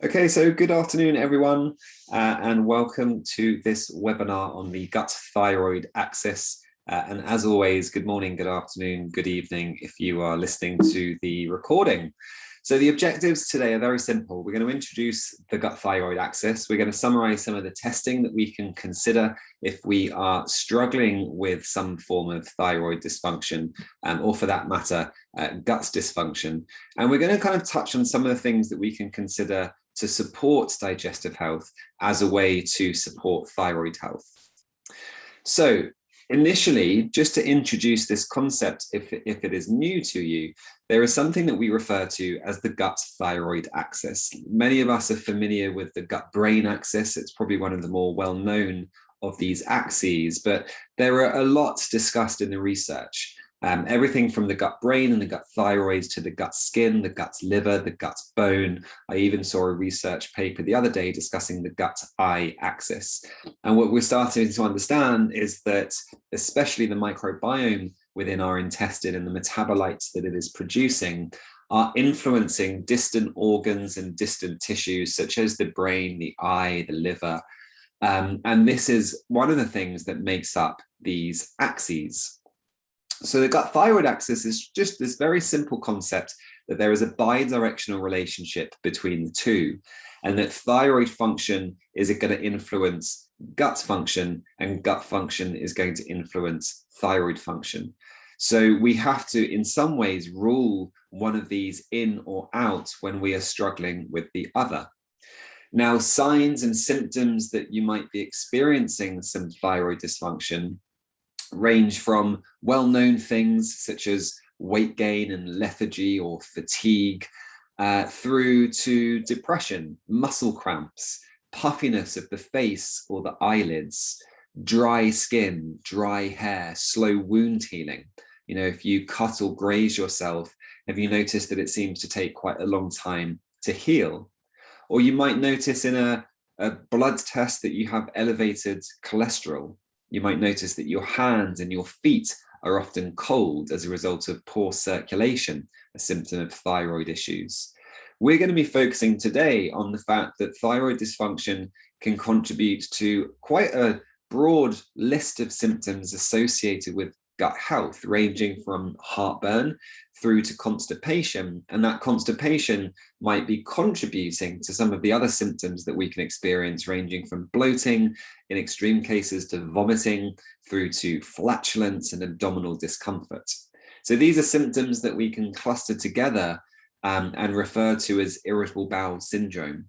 Okay, so good afternoon, everyone, and welcome to this webinar on the gut-thyroid axis. And as always, good morning, good afternoon, good evening if you are listening to the recording. So the objectives today are very simple. We're going to introduce the gut-thyroid axis. We're going to summarize some of the testing that we can consider if we are struggling with some form of thyroid dysfunction, or for that matter, gut dysfunction. And we're going to kind of touch on some of the things that we can consider to support digestive health as a way to support thyroid health. So initially, just to introduce this concept, if it is new to you, there is something that we refer to as the gut-thyroid axis. Many of us are familiar with the gut-brain axis. It's probably one of the more well-known of these axes, but there are a lot discussed in the research. Everything from the gut brain and the gut thyroid to the gut skin, the gut liver, the gut bone. I even saw a research paper the other day discussing the gut eye axis. And what we're starting to understand is that especially the microbiome within our intestine and the metabolites that it is producing are influencing distant organs and distant tissues such as the brain, the eye, the liver. And this is one of the things that makes up these axes. So the gut-thyroid axis is just this very simple concept that there is a bidirectional relationship between the two, and that thyroid function is going to influence gut function, and gut function is going to influence thyroid function. So we have to, in some ways, rule one of these in or out when we are struggling with the other. Now, signs and symptoms that you might be experiencing some thyroid dysfunction range from well-known things such as weight gain and lethargy or fatigue, through to depression, muscle cramps, puffiness of the face or the eyelids, dry skin, dry hair, slow wound healing. You know, if you cut or graze yourself, have you noticed that it seems to take quite a long time to heal? Or you might notice in a blood test that you have elevated cholesterol. You might notice that your hands and your feet are often cold as a result of poor circulation, a symptom of thyroid issues. We're going to be focusing today on the fact that thyroid dysfunction can contribute to quite a broad list of symptoms associated with gut health, ranging from heartburn through to constipation. And that constipation might be contributing to some of the other symptoms that we can experience, ranging from bloating, in extreme cases to vomiting, through to flatulence and abdominal discomfort. So these are symptoms that we can cluster together and refer to as irritable bowel syndrome.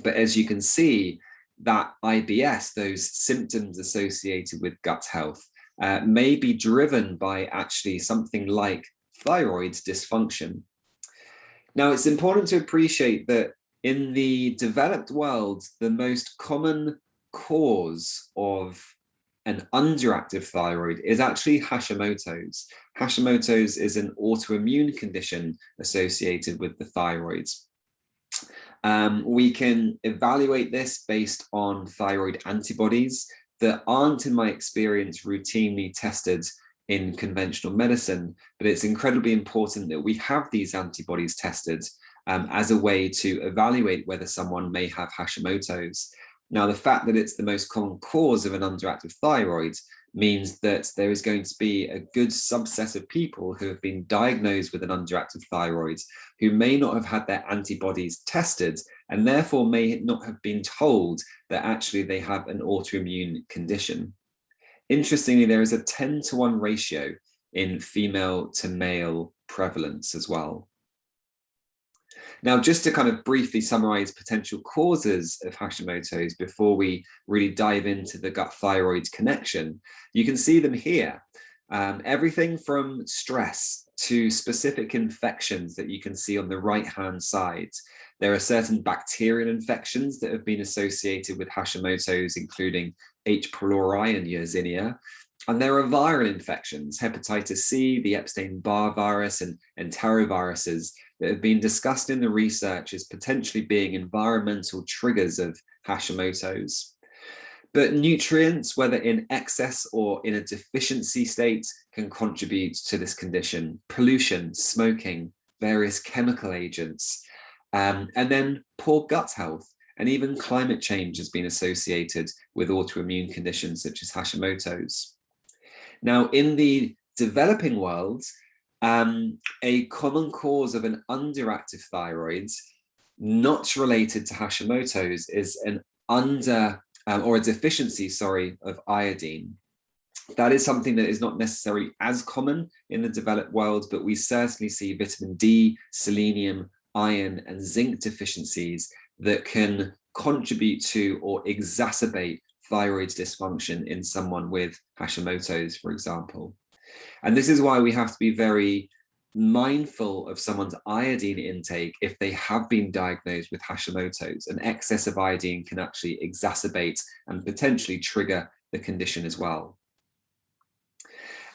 But as you can see, that IBS, those symptoms associated with gut health, may be driven by actually something like thyroid dysfunction. Now, it's important to appreciate that in the developed world, the most common cause of an underactive thyroid is actually Hashimoto's. Hashimoto's is an autoimmune condition associated with the thyroid. We can evaluate this based on thyroid antibodies that aren't, in my experience, routinely tested in conventional medicine, but it's incredibly important that we have these antibodies tested as a way to evaluate whether someone may have Hashimoto's. Now, the fact that it's the most common cause of an underactive thyroid means that there is going to be a good subset of people who have been diagnosed with an underactive thyroid who may not have had their antibodies tested and therefore may not have been told that actually they have an autoimmune condition. Interestingly, there is a 10-to-1 ratio in female to male prevalence as well. Now, just to kind of briefly summarize potential causes of Hashimoto's before we really dive into the gut-thyroid connection, you can see them here. Everything from stress to specific infections that you can see on the right-hand side. There are certain bacterial infections that have been associated with Hashimoto's, including H. pylori and Yersinia. And there are viral infections, hepatitis C, the Epstein-Barr virus, and enteroviruses that have been discussed in the research as potentially being environmental triggers of Hashimoto's. But nutrients, whether in excess or in a deficiency state, can contribute to this condition. Pollution, smoking, various chemical agents, And then poor gut health, and even climate change has been associated with autoimmune conditions such as Hashimoto's. Now, in the developing world, a common cause of an underactive thyroid, not related to Hashimoto's, is an or a deficiency, of iodine. That is something that is not necessarily as common in the developed world, but we certainly see vitamin D, selenium, iron, and zinc deficiencies that can contribute to or exacerbate thyroid dysfunction in someone with Hashimoto's, for example. And this is why we have to be very mindful of someone's iodine intake if they have been diagnosed with Hashimoto's. An excess of iodine can actually exacerbate and potentially trigger the condition as well.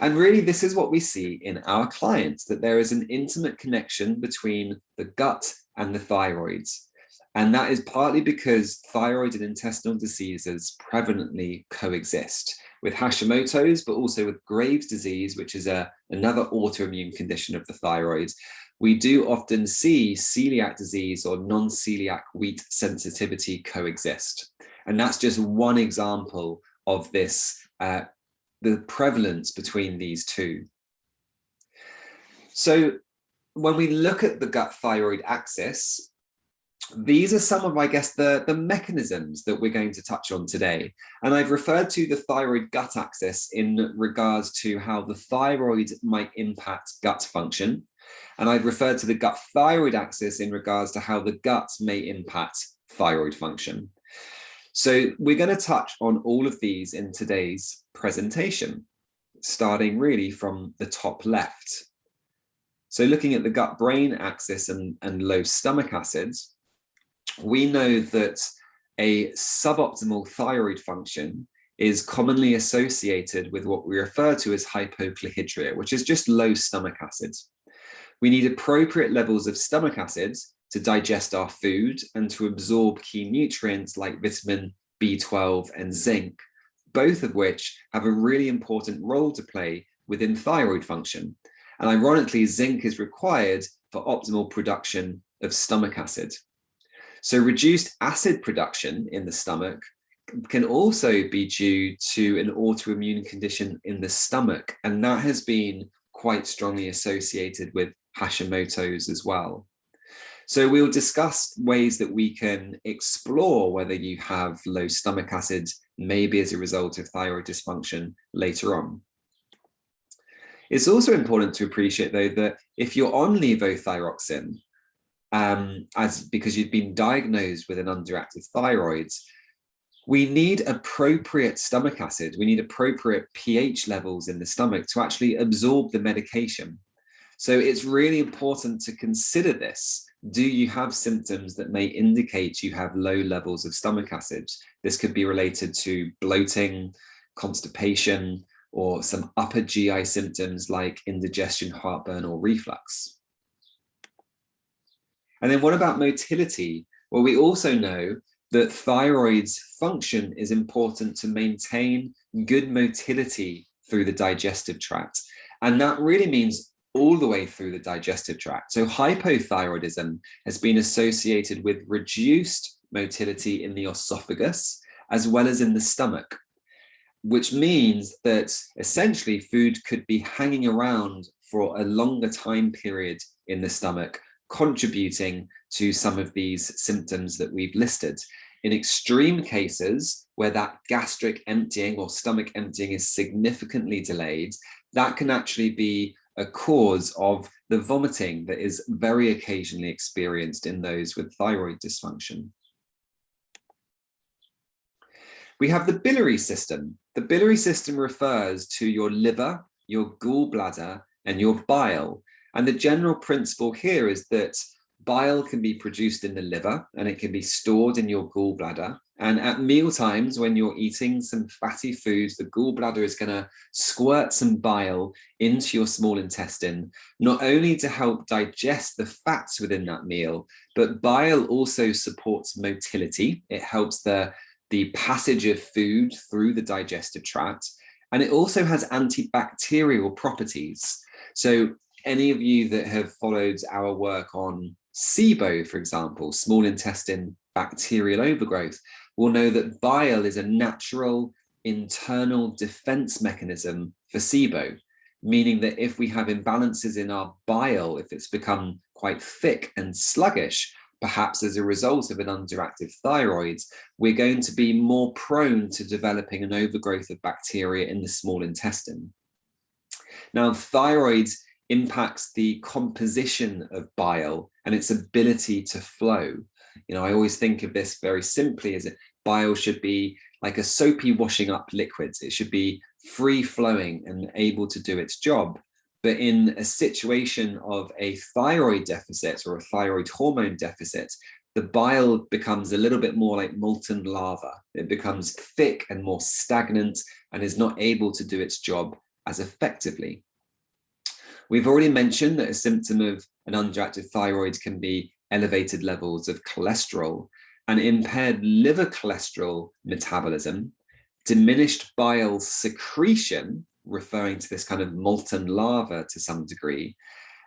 And really, this is what we see in our clients, that there is an intimate connection between the gut and the thyroid. And that is partly because thyroid and intestinal diseases prevalently coexist with Hashimoto's, but also with Graves' disease, which is another autoimmune condition of the thyroid. We do often see celiac disease or non-celiac wheat sensitivity coexist. And that's just one example of this, the prevalence between these two. So when we look at the gut-thyroid axis, these are some of, I guess, the mechanisms that we're going to touch on today. And I've referred to the Thyroid-Gut Axis in regards to how the thyroid might impact gut function. And I've referred to the gut-thyroid axis in regards to how the gut may impact thyroid function. So we're going to touch on all of these in today's presentation, starting really from the top left. So looking at the gut-brain axis and low stomach acids, we know that a suboptimal thyroid function is commonly associated with what we refer to as hypochlorhydria, which is just low stomach acids. We need appropriate levels of stomach acids to digest our food and to absorb key nutrients like vitamin B12 and zinc, both of which have a really important role to play within thyroid function. And ironically, zinc is required for optimal production of stomach acid. So reduced acid production in the stomach can also be due to an autoimmune condition in the stomach, and that has been quite strongly associated with Hashimoto's as well. So we'll discuss ways that we can explore whether you have low stomach acid, maybe as a result of thyroid dysfunction later on. It's also important to appreciate, though, that if you're on levothyroxine, because you've been diagnosed with an underactive thyroid, we need appropriate stomach acid. We need appropriate pH levels in the stomach to actually absorb the medication. So it's really important to consider this. Do you have symptoms that may indicate you have low levels of stomach acid? This could be related to bloating, constipation, or some upper GI symptoms like indigestion, heartburn, or reflux. And then what about motility? Well, we also know that thyroid's function is important to maintain good motility through the digestive tract. And that really means all the way through the digestive tract. So hypothyroidism has been associated with reduced motility in the esophagus, as well as in the stomach, which means that essentially food could be hanging around for a longer time period in the stomach, contributing to some of these symptoms that we've listed. In extreme cases where that gastric emptying or stomach emptying is significantly delayed, that can actually be a cause of the vomiting that is very occasionally experienced in those with thyroid dysfunction. We have the biliary system. The biliary system refers to your liver, your gallbladder, and your bile. And the general principle here is that bile can be produced in the liver and it can be stored in your gallbladder. And at meal times, when you're eating some fatty foods, the gallbladder is going to squirt some bile into your small intestine, not only to help digest the fats within that meal, but bile also supports motility. It helps the passage of food through the digestive tract. And it also has antibacterial properties. So any of you that have followed our work on SIBO, for example, small intestine bacterial overgrowth, will know that bile is a natural internal defense mechanism for SIBO, meaning that if we have imbalances in our bile, if it's become quite thick and sluggish, perhaps as a result of an underactive thyroid, we're going to be more prone to developing an overgrowth of bacteria in the small intestine. Now, thyroid impacts the composition of bile and its ability to flow. I always think of this very simply as bile should be like a soapy washing up liquids. It should be free flowing and able to do its job. But in a situation of a thyroid deficit or a thyroid hormone deficit, the bile becomes a little bit more like molten lava. It becomes thick and more stagnant and is not able to do its job as effectively. We've already mentioned that a symptom of an underactive thyroid can be elevated levels of cholesterol and impaired liver cholesterol metabolism, diminished bile secretion, referring to this kind of molten lava to some degree,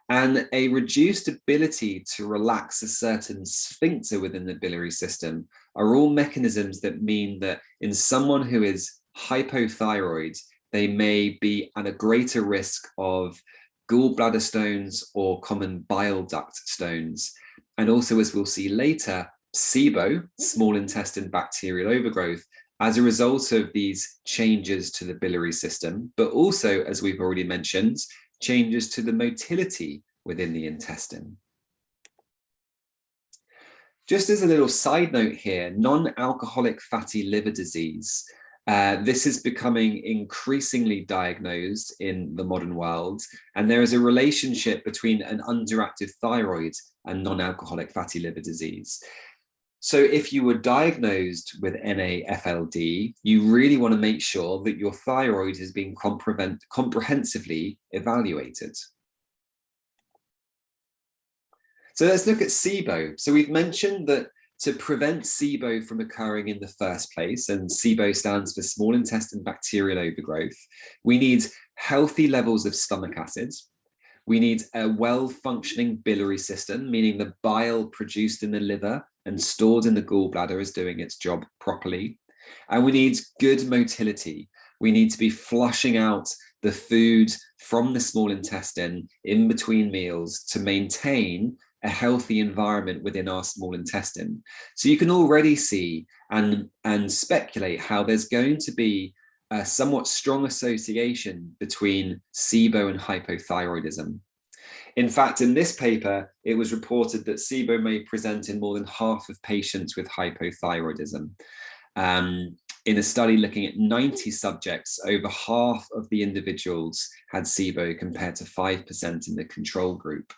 and a reduced ability to relax a certain sphincter within the biliary system are all mechanisms that mean that in someone who is hypothyroid, they may be at a greater risk of gallbladder stones or common bile duct stones. And also, as we'll see later, SIBO, small intestine bacterial overgrowth, as a result of these changes to the biliary system, but also, as we've already mentioned, changes to the motility within the intestine. Just as a little side note here, non-alcoholic fatty liver disease, this is becoming increasingly diagnosed in the modern world, and there is a relationship between an underactive thyroid and non-alcoholic fatty liver disease. So if you were diagnosed with NAFLD, you really want to make sure that your thyroid is being comprehensively evaluated. So let's look at SIBO. So we've mentioned that to prevent SIBO from occurring in the first place, and SIBO stands for small intestine bacterial overgrowth, we need healthy levels of stomach acids. We need a well-functioning biliary system, meaning the bile produced in the liver and stored in the gallbladder is doing its job properly. And we need good motility. We need to be flushing out the food from the small intestine in between meals to maintain a healthy environment within our small intestine. So you can already see and speculate how there's going to be a somewhat strong association between SIBO and hypothyroidism. In fact, in this paper, it was reported that SIBO may present in more than half of patients with hypothyroidism. In a study looking at 90 subjects, over half of the individuals had SIBO compared to 5% in the control group.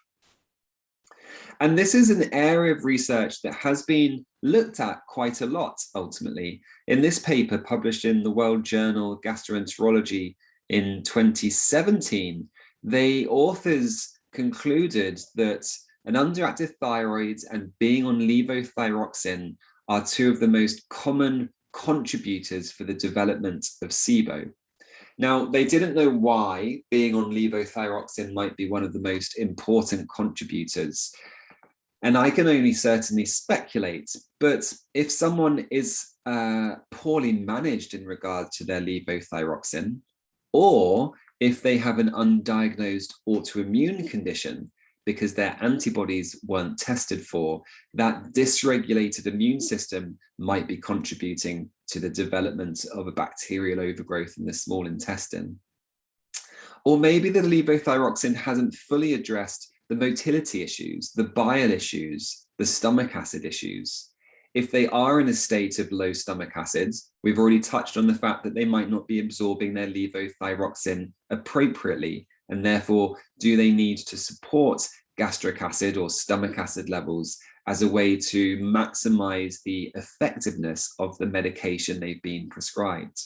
And this is an area of research that has been looked at quite a lot, ultimately. In this paper published in the World Journal Gastroenterology in 2017, the authors concluded that an underactive thyroid and being on levothyroxine are two of the most common contributors for the development of SIBO. Now, they didn't know why being on levothyroxine might be one of the most important contributors. And I can only certainly speculate, but if someone is poorly managed in regard to their levothyroxine, or if they have an undiagnosed autoimmune condition because their antibodies weren't tested for, that dysregulated immune system might be contributing to the development of a bacterial overgrowth in the small intestine. Or maybe the levothyroxine hasn't fully addressed the motility issues, the bile issues, the stomach acid issues. If they are in a state of low stomach acids, we've already touched on the fact that they might not be absorbing their levothyroxine appropriately, and therefore do they need to support gastric acid or stomach acid levels as a way to maximize the effectiveness of the medication they've been prescribed.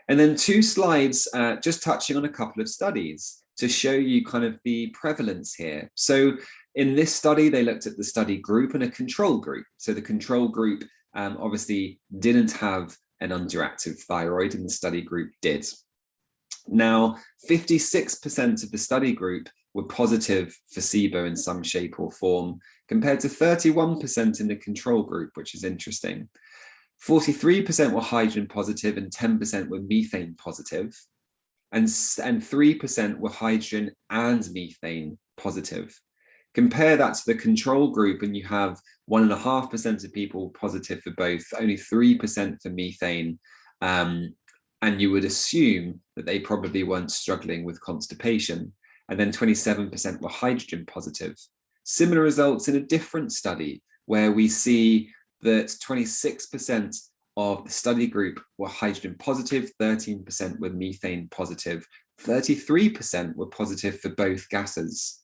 And then two slides just touching on a couple of studies to show you kind of the prevalence here. So in this study, they looked at the study group and a control group. So the control group obviously didn't have an underactive thyroid, and the study group did. Now, 56% of the study group were positive for SIBO in some shape or form, compared to 31% in the control group, which is interesting. 43% were hydrogen positive and 10% were methane positive, and 3% were hydrogen and methane positive. Compare that to the control group and you have 1.5% of people positive for both, only 3% for methane, and you would assume that they probably weren't struggling with constipation. And then 27% were hydrogen positive. Similar results in a different study where we see that 26% of the study group were hydrogen positive, 13% were methane positive, 33% were positive for both gases.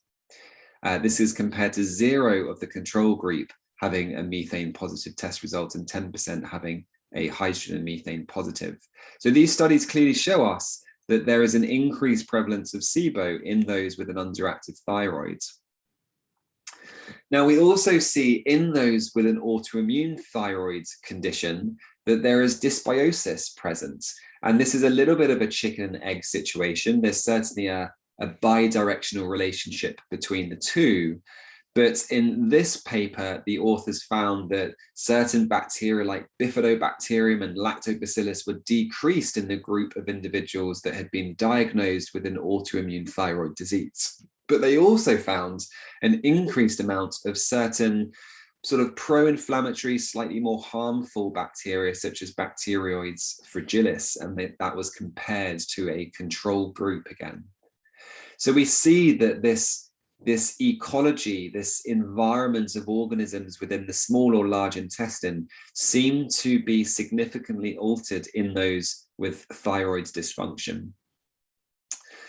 This is compared to 0 of the control group having a methane positive test result and 10% having a hydrogen and methane positive. So these studies clearly show us that there is an increased prevalence of SIBO in those with an underactive thyroid. Now, we also see in those with an autoimmune thyroid condition that there is dysbiosis present. And this is a little bit of a chicken and egg situation. There's certainly a bidirectional relationship between the two. But in this paper, the authors found that certain bacteria like bifidobacterium and lactobacillus were decreased in the group of individuals that had been diagnosed with an autoimmune thyroid disease. But they also found an increased amount of certain sort of pro-inflammatory, slightly more harmful bacteria, such as Bacteroides fragilis, and that was compared to a control group again. So we see that this ecology, this environment of organisms within the small or large intestine seem to be significantly altered in those with thyroid dysfunction.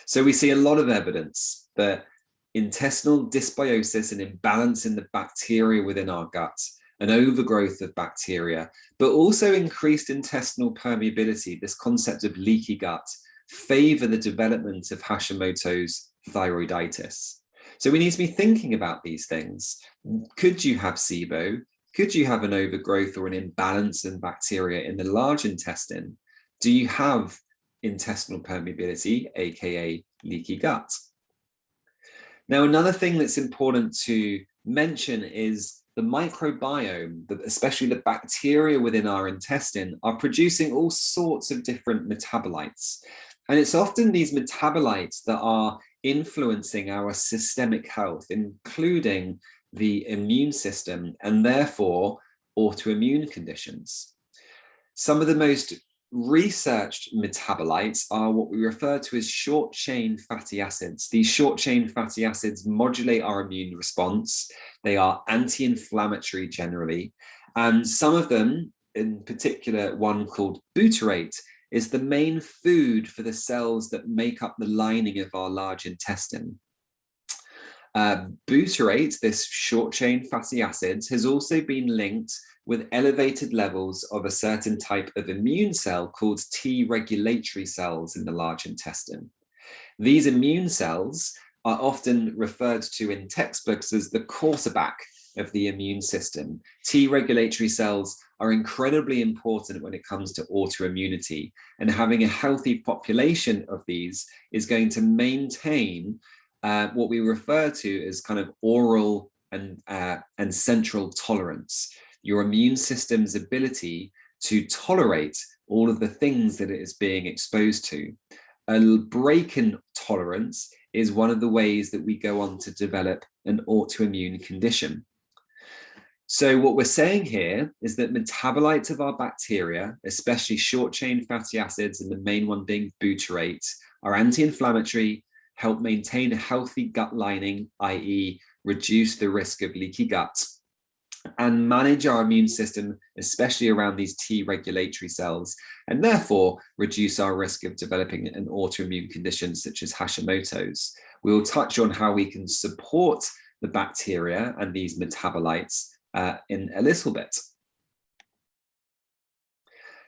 So we see a lot of evidence that intestinal dysbiosis and imbalance in the bacteria within our gut, an overgrowth of bacteria, but also increased intestinal permeability, this concept of leaky gut, favor the development of Hashimoto's thyroiditis. So we need to be thinking about these things. Could you have SIBO? Could you have an overgrowth or an imbalance in bacteria in the large intestine? Do you have intestinal permeability, aka leaky gut? Now, another thing that's important to mention is the microbiome, especially the bacteria within our intestine, are producing all sorts of different metabolites. And it's often these metabolites that are influencing our systemic health, including the immune system and therefore autoimmune conditions. Some of the most researched metabolites are what we refer to as short-chain fatty acids. These short-chain fatty acids modulate our immune response. They are anti-inflammatory generally. And some of them, in particular one called butyrate, is the main food for the cells that make up the lining of our large intestine. Butyrate, this short-chain fatty acids, has also been linked with elevated levels of a certain type of immune cell called T regulatory cells in the large intestine. These immune cells are often referred to in textbooks as the quarterback of the immune system. T regulatory cells are incredibly important when it comes to autoimmunity, and having a healthy population of these is going to maintain what we refer to as kind of oral and central tolerance, your immune system's ability to tolerate all of the things that it is being exposed to. A break in tolerance is one of the ways that we go on to develop an autoimmune condition. So what we're saying here is that metabolites of our bacteria, especially short-chain fatty acids, and the main one being butyrate, are anti-inflammatory, help maintain a healthy gut lining, i.e. reduce the risk of leaky gut, and manage our immune system, especially around these T regulatory cells, and therefore reduce our risk of developing an autoimmune condition such as Hashimoto's. We will touch on how we can support the bacteria and these metabolites in a little bit.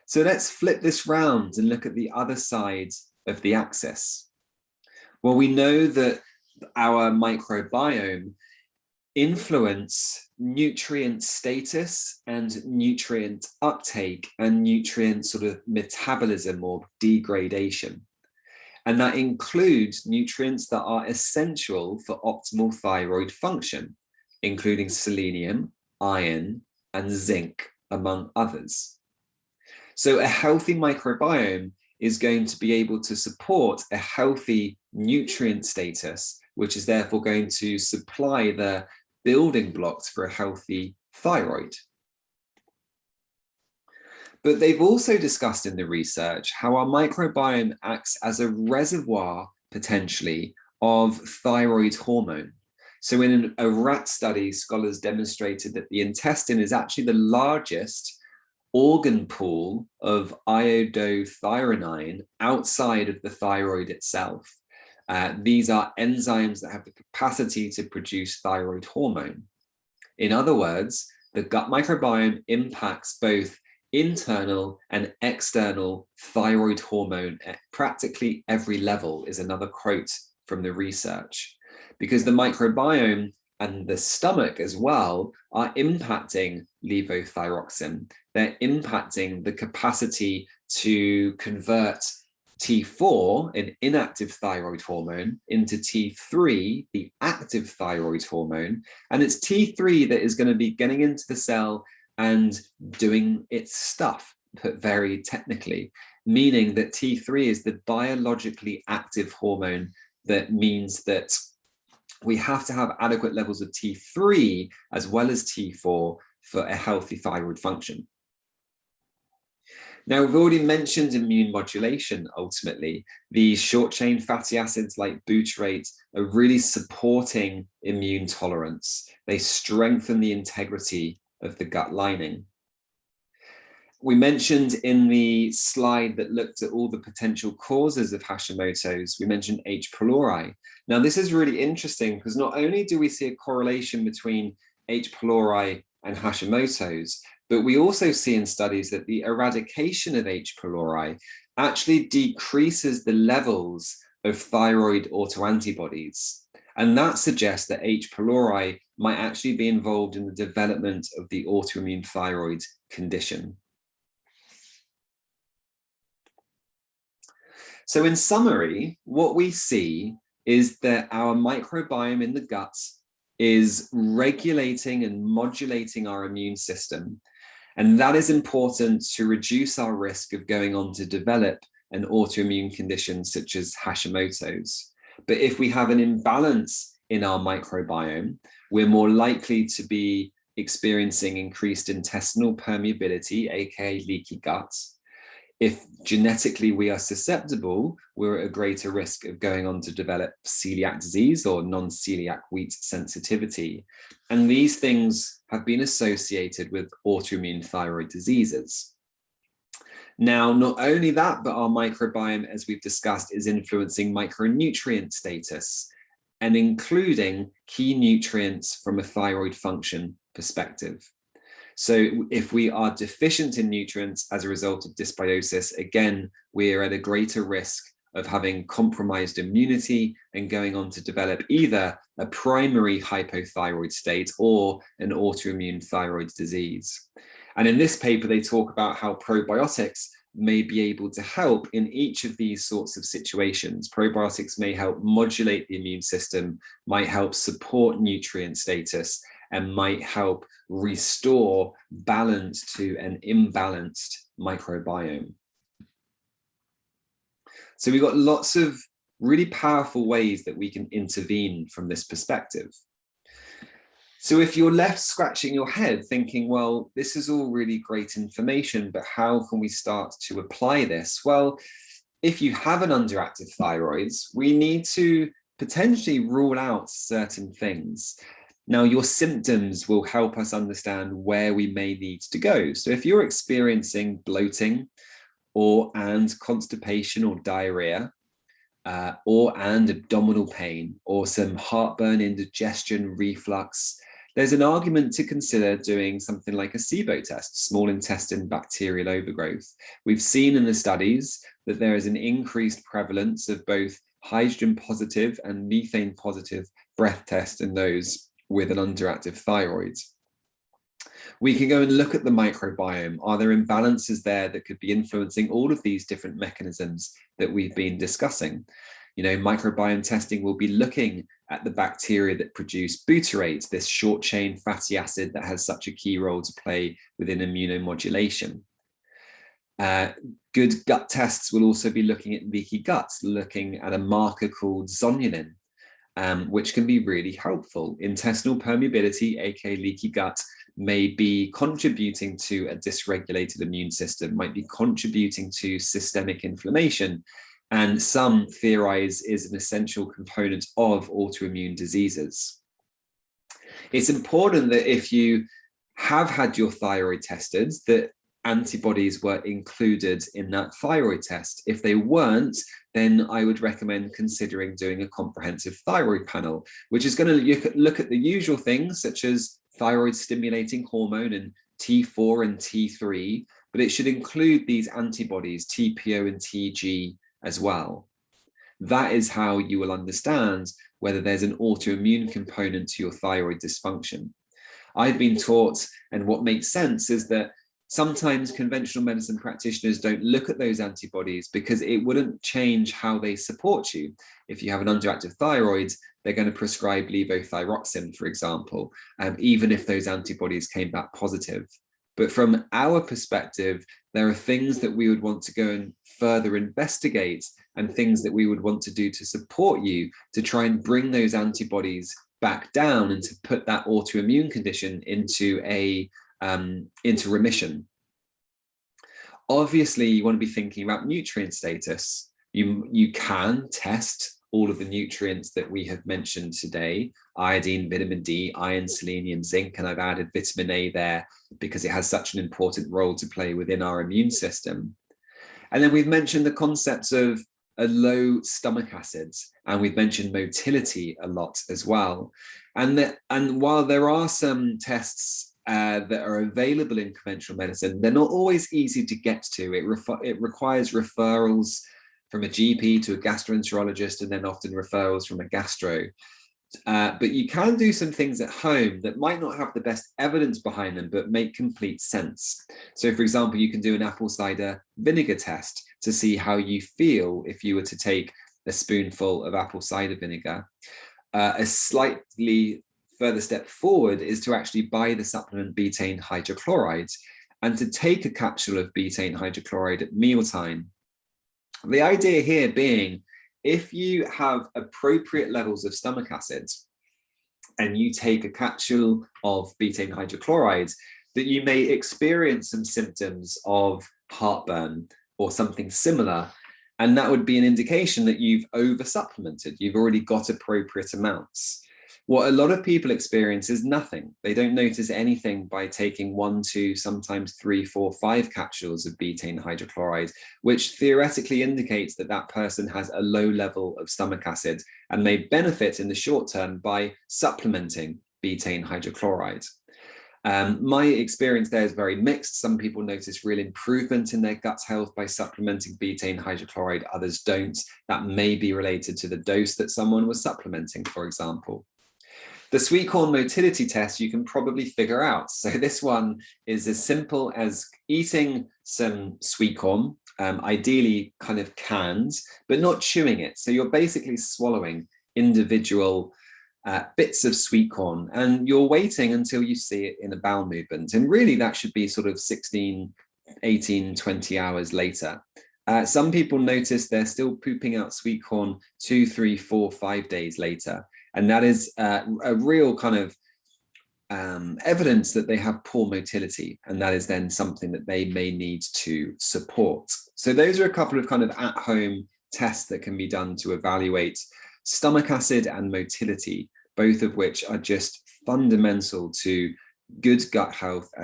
So let's flip this round and look at the other side of the axis. Well, we know that our microbiome influence nutrient status and nutrient uptake and nutrient sort of metabolism or degradation. And that includes nutrients that are essential for optimal thyroid function, including selenium, iron, and zinc, among others. So a healthy microbiome is going to be able to support a healthy nutrient status, which is therefore going to supply the building blocks for a healthy thyroid. But they've also discussed in the research how our microbiome acts as a reservoir, potentially, of thyroid hormone. So in a rat study, scholars demonstrated that the intestine is actually the largest organ pool of iodothyronine outside of the thyroid itself. These are enzymes that have the capacity to produce thyroid hormone. In other words, the gut microbiome impacts both internal and external thyroid hormone at practically every level, is another quote from the research. Because the microbiome and the stomach as well are impacting levothyroxine. They're impacting the capacity to convert T4, an inactive thyroid hormone, into T3, the active thyroid hormone. And it's T3 that is going to be getting into the cell and doing its stuff, put very technically, meaning that T3 is the biologically active hormone. That means that we have to have adequate levels of T3 as well as T4 for a healthy thyroid function. Now, we've already mentioned immune modulation. Ultimately, these short-chain fatty acids like butyrate are really supporting immune tolerance. They strengthen the integrity of the gut lining. We mentioned in the slide that looked at all the potential causes of Hashimoto's, we mentioned H. pylori. Now, this is really interesting because not only do we see a correlation between H. pylori and Hashimoto's, but we also see in studies that the eradication of H. pylori actually decreases the levels of thyroid autoantibodies. And that suggests that H. pylori might actually be involved in the development of the autoimmune thyroid condition. So in summary, what we see is that our microbiome in the gut is regulating and modulating our immune system. And that is important to reduce our risk of going on to develop an autoimmune condition such as Hashimoto's. But if we have an imbalance in our microbiome, we're more likely to be experiencing increased intestinal permeability, aka leaky gut. If genetically we are susceptible, we're at a greater risk of going on to develop celiac disease or non-celiac wheat sensitivity. And these things have been associated with autoimmune thyroid diseases. Now, not only that, but our microbiome, as we've discussed, is influencing micronutrient status and including key nutrients from a thyroid function perspective. So if we are deficient in nutrients as a result of dysbiosis, again, we're at a greater risk of having compromised immunity and going on to develop either a primary hypothyroid state or an autoimmune thyroid disease. And in this paper, they talk about how probiotics may be able to help in each of these sorts of situations. Probiotics may help modulate the immune system, might help support nutrient status, and might help restore balance to an imbalanced microbiome. So we've got lots of really powerful ways that we can intervene from this perspective. So if you're left scratching your head thinking, well, this is all really great information, but how can we start to apply this? Well, if you have an underactive thyroid, we need to potentially rule out certain things. Now, your symptoms will help us understand where we may need to go. So if you're experiencing bloating and constipation or diarrhea, and abdominal pain, or some heartburn, indigestion, reflux, there's an argument to consider doing something like a SIBO test, small intestine bacterial overgrowth. We've seen in the studies that there is an increased prevalence of both hydrogen positive and methane positive breath tests in those with an underactive thyroid. We can go and look at the microbiome. Are there imbalances there that could be influencing all of these different mechanisms that we've been discussing? You know, microbiome testing will be looking at the bacteria that produce butyrate, this short chain fatty acid that has such a key role to play within immunomodulation. Good gut tests will also be looking at leaky guts, looking at a marker called zonulin, which can be really helpful. Intestinal permeability, aka leaky gut, may be contributing to a dysregulated immune system, might be contributing to systemic inflammation, and some theorize is an essential component of autoimmune diseases. It's important that if you have had your thyroid tested, that antibodies were included in that thyroid test. If they weren't, then I would recommend considering doing a comprehensive thyroid panel, which is going to look at the usual things such as thyroid stimulating hormone and T4 and T3, but it should include these antibodies, TPO and TG as well. That is how you will understand whether there's an autoimmune component to your thyroid dysfunction. I've been taught, and what makes sense is that sometimes conventional medicine practitioners don't look at those antibodies because it wouldn't change how they support you. If you have an underactive thyroid, they're going to prescribe levothyroxine, for example, even if those antibodies came back positive. But from our perspective, there are things that we would want to go and further investigate and things that we would want to do to support you to try and bring those antibodies back down and to put that autoimmune condition into remission. Obviously, you want to be thinking about nutrient status. You can test all of the nutrients that we have mentioned today: iodine, vitamin D, iron, selenium, zinc, and I've added vitamin A there because it has such an important role to play within our immune system. And then we've mentioned the concepts of a low stomach acids, and we've mentioned motility a lot as well. And while there are some tests that are available in conventional medicine, they're not always easy to get to. It requires referrals from a GP to a gastroenterologist, and then often referrals from a gastro. But you can do some things at home that might not have the best evidence behind them, but make complete sense. So, for example, you can do an apple cider vinegar test to see how you feel if you were to take a spoonful of apple cider vinegar. A slightly further step forward is to actually buy the supplement betaine hydrochloride and to take a capsule of betaine hydrochloride at mealtime. The idea here being, if you have appropriate levels of stomach acids and you take a capsule of betaine hydrochloride, that you may experience some symptoms of heartburn or something similar. And that would be an indication that you've over-supplemented. You've already got appropriate amounts. What a lot of people experience is nothing. They don't notice anything by taking 1, 2, sometimes 3, 4, 5 capsules of betaine hydrochloride, which theoretically indicates that that person has a low level of stomach acid and may benefit in the short term by supplementing betaine hydrochloride. My experience there is very mixed. Some people notice real improvement in their gut health by supplementing betaine hydrochloride, others don't. That may be related to the dose that someone was supplementing, for example. The sweet corn motility test you can probably figure out. So this one is as simple as eating some sweet corn, ideally kind of canned, but not chewing it. So you're basically swallowing individual bits of sweet corn, and you're waiting until you see it in a bowel movement. And really that should be sort of 16, 18, 20 hours later. Some people notice they're still pooping out sweet corn 2, 3, 4, 5 days later. And that is a real kind of evidence that they have poor motility. And that is then something that they may need to support. So those are a couple of kind of at-home tests that can be done to evaluate stomach acid and motility, both of which are just fundamental to good gut health and